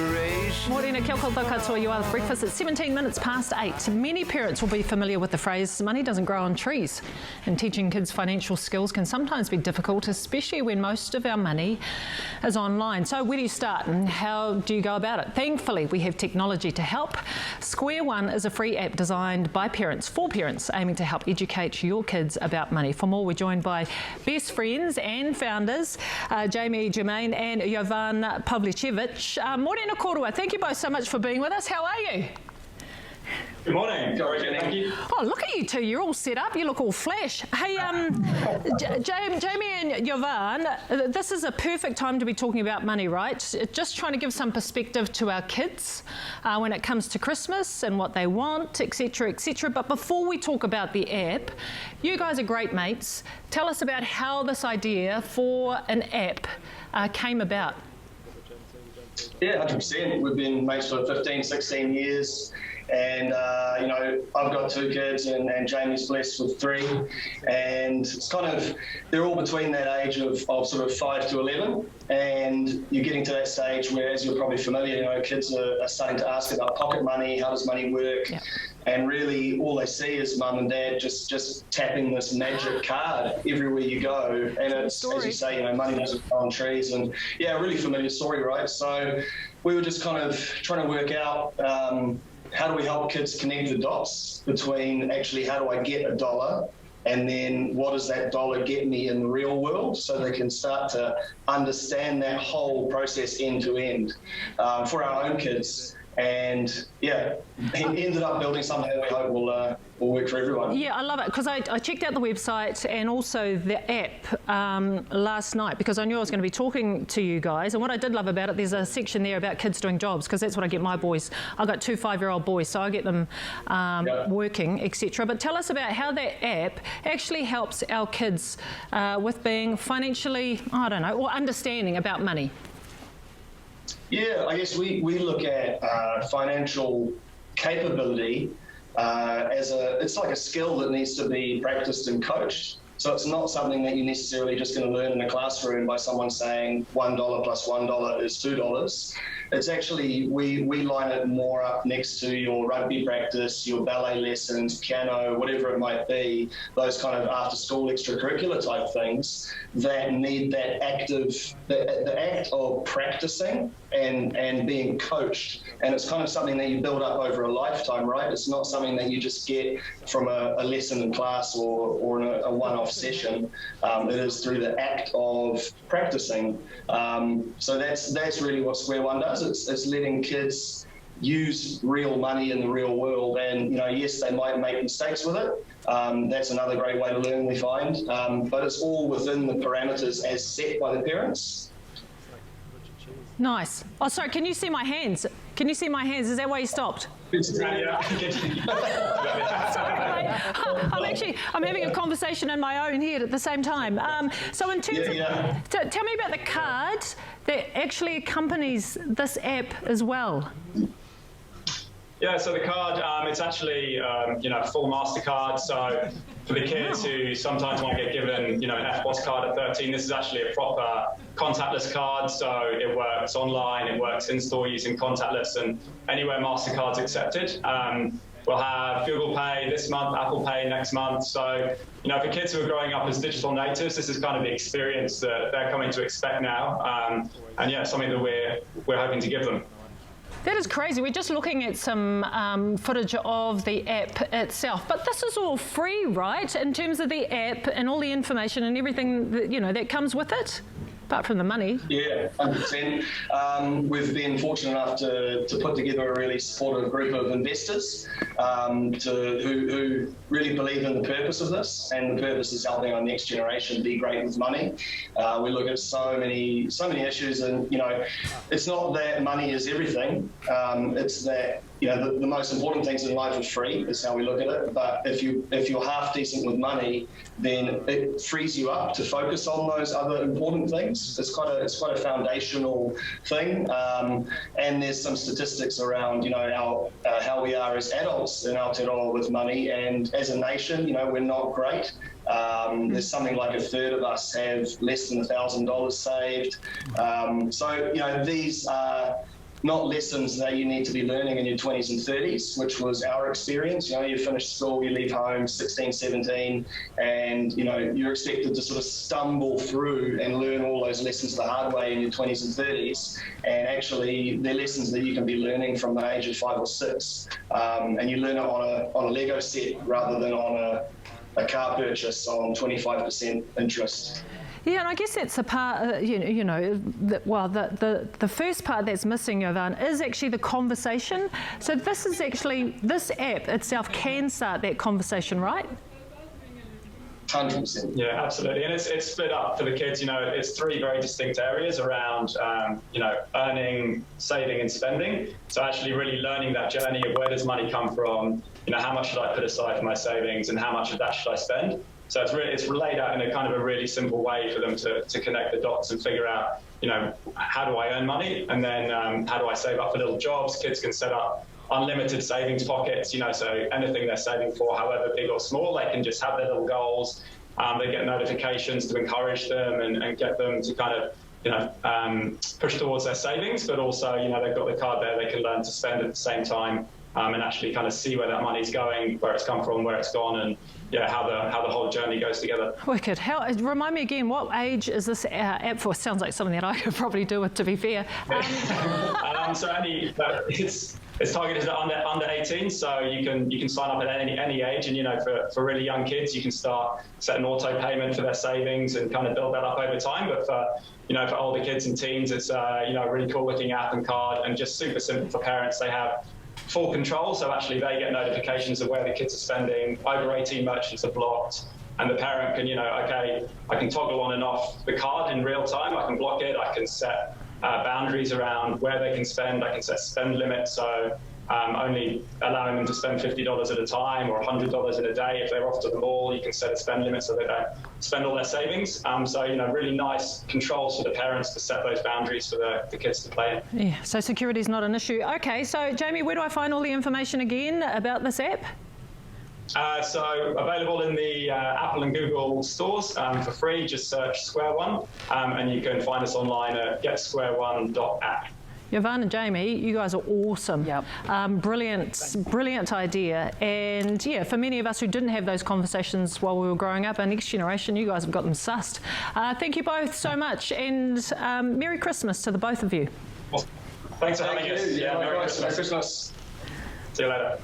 inspiration. Morena, kia koutou katoa, you are with breakfast at 17 minutes past 8. Many parents will be familiar with the phrase, money doesn't grow on trees. And teaching kids financial skills can sometimes be difficult, especially when most of our money is online. So where do you start and how do you go about it? Thankfully, we have technology to help. SquareOne is a free app designed by parents, for parents, aiming to help educate your kids about money. For more, we're joined by best friends and founders, Jenny-May Clarkson and Jovan. Morena korua, thank you both so much for being with us. How are you? Good morning. Thank you. Oh, look at you two. You're all set up. You look all flash. Hey, Jamie and Jovan, this is a perfect time to be talking about money, right? Just trying to give some perspective to our kids when it comes to Christmas and what they want, etc., etc. But before we talk about the app, you guys are great mates. Tell us about how this idea for an app came about. Yeah, 100%. We've been mates for 15, 16 years. And, you know, I've got 2 kids and Jamie's blessed with 3. And it's kind of, they're all between that age of sort of 5 to 11. And you're getting to that stage where, as you're probably familiar, you know, kids are starting to ask about pocket money, how does money work? Yeah. And really all they see is mum and dad just tapping this magic card everywhere you go. And it's, as you say, you know, money doesn't grow on trees. And yeah, a really familiar story, right? So we were just kind of trying to work out how do we help kids connect the dots between actually how do I get $1 and then what does that dollar get me in the real world, so they can start to understand that whole process end to end for our own kids. And yeah, ended up building something that we hope will work for everyone. Yeah, I love it, because I checked out the website and also the app last night, because I knew I was going to be talking to you guys. And what I did love about it, there's a section there about kids doing jobs, because that's what I get my boys. I've got 2 5-year-old boys, so I get them working, etc. But tell us about how that app actually helps our kids with being financially, I don't know, or understanding about money. Yeah, I guess we look at financial capability as it's like a skill that needs to be practiced and coached. So it's not something that you're necessarily just going to learn in a classroom by someone saying $1 plus $1 is $2. It's actually, we line it more up next to your rugby practice, your ballet lessons, piano, whatever it might be, those kind of after-school extracurricular type things that need that active, the act of practicing and being coached. And it's kind of something that you build up over a lifetime, right? It's not something that you just get from a lesson in class or in a one-off session. It is through the act of practicing. So that's really what SquareOne does. It's letting kids use real money in the real world. And, you know, yes, they might make mistakes with it. That's another great way to learn, we find. But it's all within the parameters as set by the parents. Nice. Oh, sorry, can you see my hands? Can you see my hands? Is that why you stopped? Sorry, I'm having a conversation in my own head at the same time. So in terms of, tell me about the card that actually accompanies this app as well. Yeah, so the card, it's actually, you know, a full MasterCard. So for the kids who sometimes might get given, you know, an eftpos card at 13, this is actually a proper contactless card. So it works online, it works in store using contactless, and anywhere MasterCard's accepted. We'll have Google Pay this month, Apple Pay next month. So, you know, for kids who are growing up as digital natives, this is kind of the experience that they're coming to expect now. And yeah, something that we're hoping to give them. That is crazy. We're just looking at some footage of the app itself, but this is all free, right? In terms of the app and all the information and everything that, you know, that comes with it, apart from the money. Yeah, 100%. We've been fortunate enough to put together a really supportive group of investors who really believe in the purpose of this, and the purpose is helping our next generation be great with money. We look at so many issues, and, you know, it's not that money is everything. It's that, you know, the most important things in life are free, is how we look at it. But if you're half decent with money, then it frees you up to focus on those other important things. It's quite a foundational thing. And there's some statistics around, you know, how we are as adults in Aotearoa with money, and as a nation, you know, we're not great. There's something like a third of us have less than $1,000 saved. So, you know, these are not lessons that you need to be learning in your 20s and 30s, which was our experience. You finish school, you leave home 16, 17, and you're expected to sort of stumble through and learn all those lessons the hard way in your 20s and 30s. And actually, they're lessons that you can be learning from the age of 5 or 6, and you learn it on a Lego set rather than on a car purchase on 25% interest. Yeah, and I guess that's the part, the first part that's missing, Jovan, is actually the conversation. So this app itself can start that conversation, right? 100%. Yeah, absolutely. And it's split up for the kids. It's 3 very distinct areas around, earning, saving and spending. So actually really learning that journey of where does money come from, how much should I put aside for my savings and how much of that should I spend? So it's laid out in a kind of a really simple way for them to connect the dots and figure out, how do I earn money? And then how do I save up for little jobs? Kids can set up unlimited savings pockets, so anything they're saving for, however big or small, they can just have their little goals. They get notifications to encourage them and get them to kind of, push towards their savings, but also, they've got the card there, they can learn to spend at the same time and actually kind of see where that money's going, where it's come from, where it's gone, and how the whole journey goes together. Wicked. Remind me again, what age is this app for? Sounds like something that I could probably do with, to be fair. So it's targeted at under 18, so you can sign up at any age, and for really young kids, you can start setting auto payment for their savings and kind of build that up over time. But for older kids and teens, it's a really cool looking app and card, and just super simple for parents. They have full control, so actually they get notifications of where the kids are spending. Over 18 merchants are blocked, and the parent can, okay, I can toggle on and off the card in real time, I can block it, I can set boundaries around where they can spend, I can set spend limits, so only allowing them to spend $50 at a time or $100 in a day. If they're off to the mall, you can set a spend limit so they don't spend all their savings. So, really nice controls for the parents to set those boundaries for the kids to play in. Yeah, so security is not an issue. Okay, so Jamie, where do I find all the information again about this app? So available in the Apple and Google stores for free. Just search SquareOne, and you can find us online at getsquareone.app. Jovan and Jamie, you guys are awesome. Yep. Brilliant idea. And yeah, for many of us who didn't have those conversations while we were growing up, our next generation, you guys have got them sussed. Thank you both so much, and Merry Christmas to the both of you. Thanks for having us. Yeah, Merry Christmas. See you later.